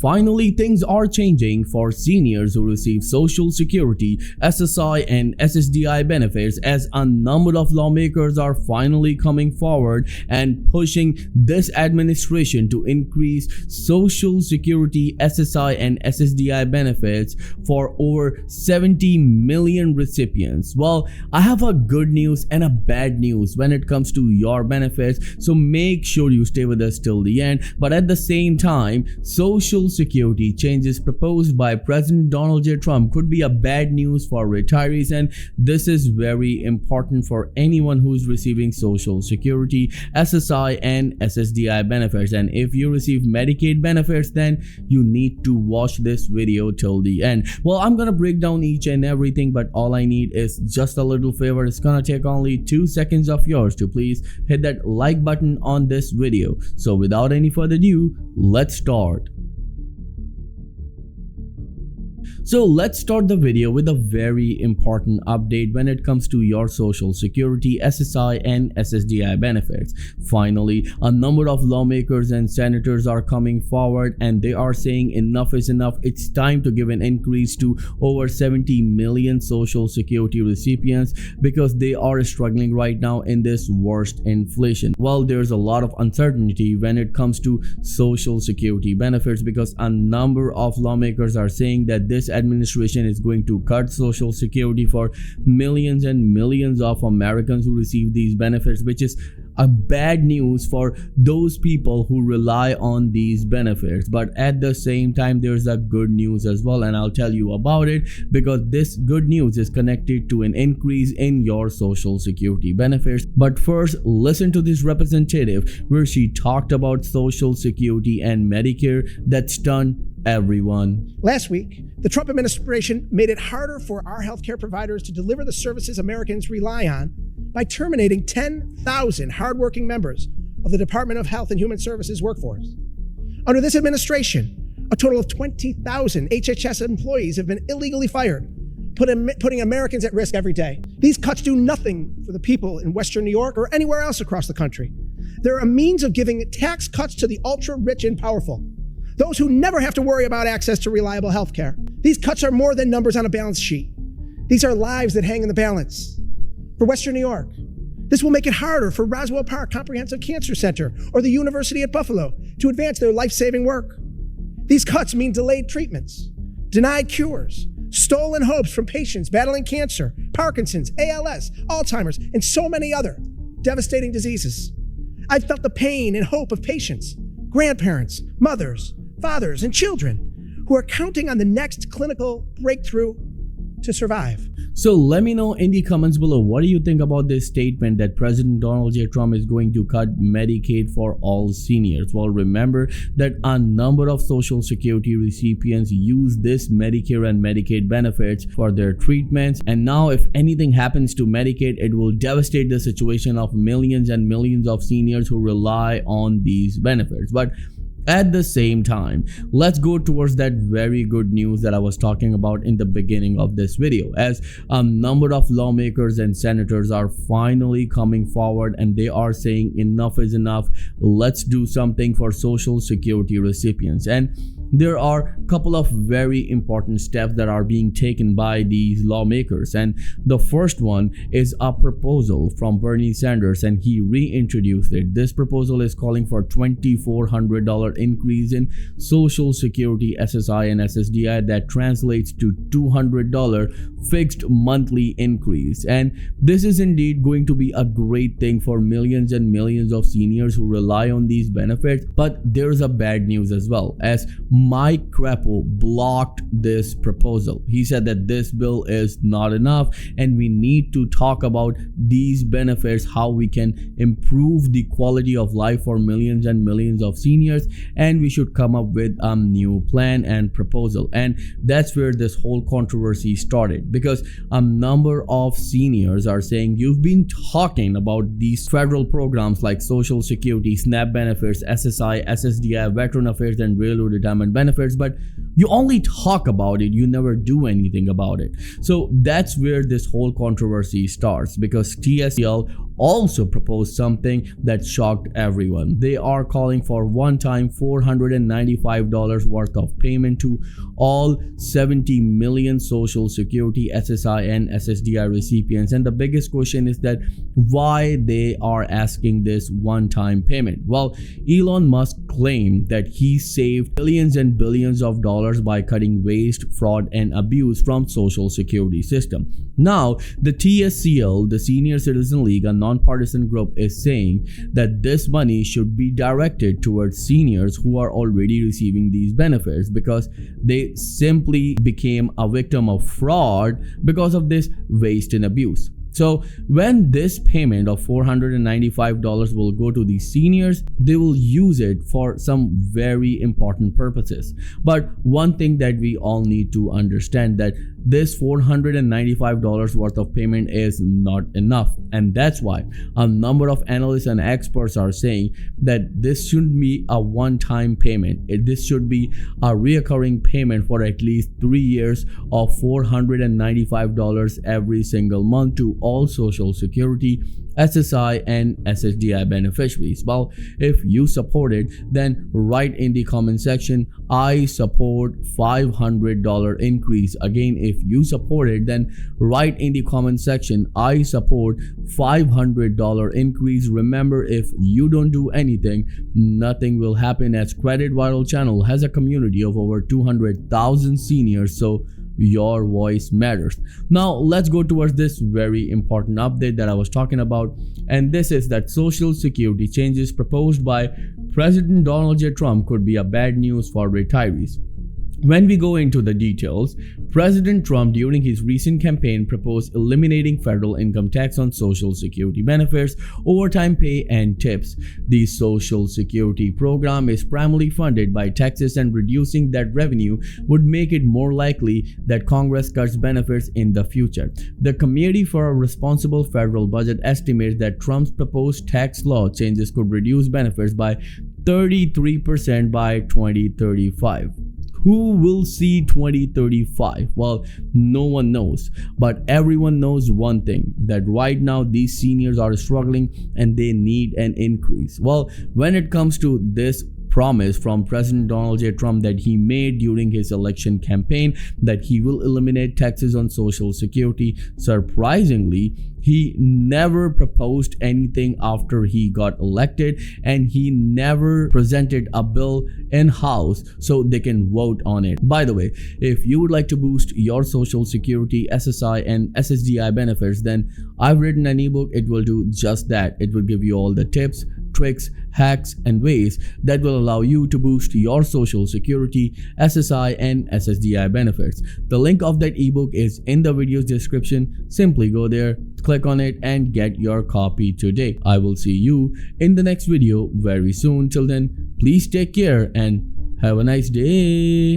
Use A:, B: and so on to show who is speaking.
A: finally, things are changing for seniors who receive Social Security, SSI and SSDI benefits, as a number of lawmakers are finally coming forward and pushing this administration to increase Social Security, SSI and SSDI benefits for over 70 million recipients. Well, I have a good news and a bad news when it comes to your benefits, so make sure you stay with us till the end. But at the same time, Social Security changes proposed by President Donald J. Trump could be a bad news for retirees, and this is very important for anyone who's receiving Social Security, SSI and SSDI benefits. And if you receive Medicaid benefits, then you need to watch this video till the end. Well, I'm gonna break down each and everything, but all I need is just a little favor. It's gonna take only 2 seconds of yours to please hit that like button on this video. So without any further ado, let's start. So let's start the video with a very important update when it comes to your Social Security, SSI and SSDI benefits. Finally, a number of lawmakers and senators are coming forward and they are saying enough is enough. It's time to give an increase to over 70 million Social Security recipients because they are struggling right now in this worst inflation. Well, there's a lot of uncertainty when it comes to Social Security benefits because a number of lawmakers are saying that this administration is going to cut Social Security for millions and millions of Americans who receive these benefits, which is a bad news for those people who rely on these benefits. But at the same time, there's a good news as well, and I'll tell you about it because this good news is connected to an increase in your Social Security benefits. But first, listen to this representative where she talked about Social Security and Medicare that stunned everyone.
B: Last week, the Trump administration made it harder for our healthcare providers to deliver the services Americans rely on by terminating 10,000 hardworking members of the Department of Health and Human Services workforce. Under this administration, a total of 20,000 HHS employees have been illegally fired, putting Americans at risk every day. These cuts do nothing for the people in Western New York or anywhere else across the country. They're a means of giving tax cuts to the ultra-rich and powerful, those who never have to worry about access to reliable health care. These cuts are more than numbers on a balance sheet. These are lives that hang in the balance. For Western New York, this will make it harder for Roswell Park Comprehensive Cancer Center or the University at Buffalo to advance their life-saving work. These cuts mean delayed treatments, denied cures, stolen hopes from patients battling cancer, Parkinson's, ALS, Alzheimer's, and so many other devastating diseases. I've felt the pain and hope of patients, grandparents, mothers, fathers, and children who are counting on the next clinical breakthrough to survive.
A: So let me know in the comments below, what do you think about this statement that President Donald J. Trump is going to cut Medicaid for all seniors? Well, remember that a number of Social Security recipients use this Medicare and Medicaid benefits for their treatments, and now if anything happens to Medicaid, it will devastate the situation of millions and millions of seniors who rely on these benefits. But at the same time, let's go towards that very good news that I was talking about in the beginning of this video, as a number of lawmakers and senators are finally coming forward and they are saying enough is enough. Let's do something for Social Security recipients. And there are a couple of very important steps that are being taken by these lawmakers. And the first one is a proposal from Bernie Sanders, and he reintroduced it. This proposal is calling for $2,400 increase in Social Security, SSI and SSDI that translates to $200 fixed monthly increase. And this is indeed going to be a great thing for millions and millions of seniors who rely on these benefits. But there's a bad news as well, as Mike Crapo blocked this proposal. He said that this bill is not enough and we need to talk about these benefits, how we can improve the quality of life for millions and millions of seniors, and we should come up with a new plan and proposal. And that's where this whole controversy started, because a number of seniors are saying, you've been talking about these federal programs like Social Security, SNAP benefits, SSI, SSDI, Veteran Affairs and Railroad Retirement benefits, but You only talk about it, you never do anything about it. So that's where this whole controversy starts, because TSL also proposed something that shocked everyone. They are calling for one-time $495 worth of payment to all 70 million Social Security SSI and SSDI recipients. And the biggest question is that why they are asking this one-time payment. Well, Elon Musk claimed that he saved billions and billions of dollars by cutting waste, fraud, and abuse from Social Security system. Now, the TSL, the Senior Citizen League, a non-partisan group, is saying that this money should be directed towards seniors who are already receiving these benefits, because they simply became a victim of fraud because of this waste and abuse. So when this payment of $495 will go to the seniors, they will use it for some very important purposes. But one thing that we all need to understand, that this $495 worth of payment is not enough. And that's why a number of analysts and experts are saying that this shouldn't be a one-time payment. This should be a reoccurring payment for at least 3 years of $495 every single month to all Social Security, SSI, and SSDI beneficiaries. Well, if you support it, then write in the comment section, I support $500 increase. Again, if you support it, then write in the comment section, I support $500 increase. Remember, if you don't do anything, nothing will happen, as Credit Viral channel has a community of over 200,000 seniors, so your voice matters. Now let's go towards this very important update that I was talking about, and this is that Social Security changes proposed by President Donald J. Trump could be a bad news for retirees. When we go into the details, President Trump during his recent campaign proposed eliminating federal income tax on Social Security benefits, overtime pay, and tips. The Social Security program is primarily funded by taxes, and reducing that revenue would make it more likely that Congress cuts benefits in the future. The Committee for a Responsible Federal Budget estimates that Trump's proposed tax law changes could reduce benefits by 33% by 2035. Who will see 2035? Well, no one knows, but everyone knows one thing, that right now these seniors are struggling and they need an increase. Well, when it comes to this promise from President Donald J. Trump that he made during his election campaign, that he will eliminate taxes on Social Security, surprisingly, he never proposed anything after he got elected, and he never presented a bill in house so they can vote on it. By the way, if you would like to boost your Social Security, SSI, and SSDI benefits, then I've written an ebook. It will do just that. It will give you all the tips, tricks, hacks, and ways that will allow you to boost your Social Security, SSI, and SSDI benefits. The link of that ebook is in the video's description. Simply go there, click on it, and get your copy today. I will see you in the next video very soon. Till then, please take care and have a nice day.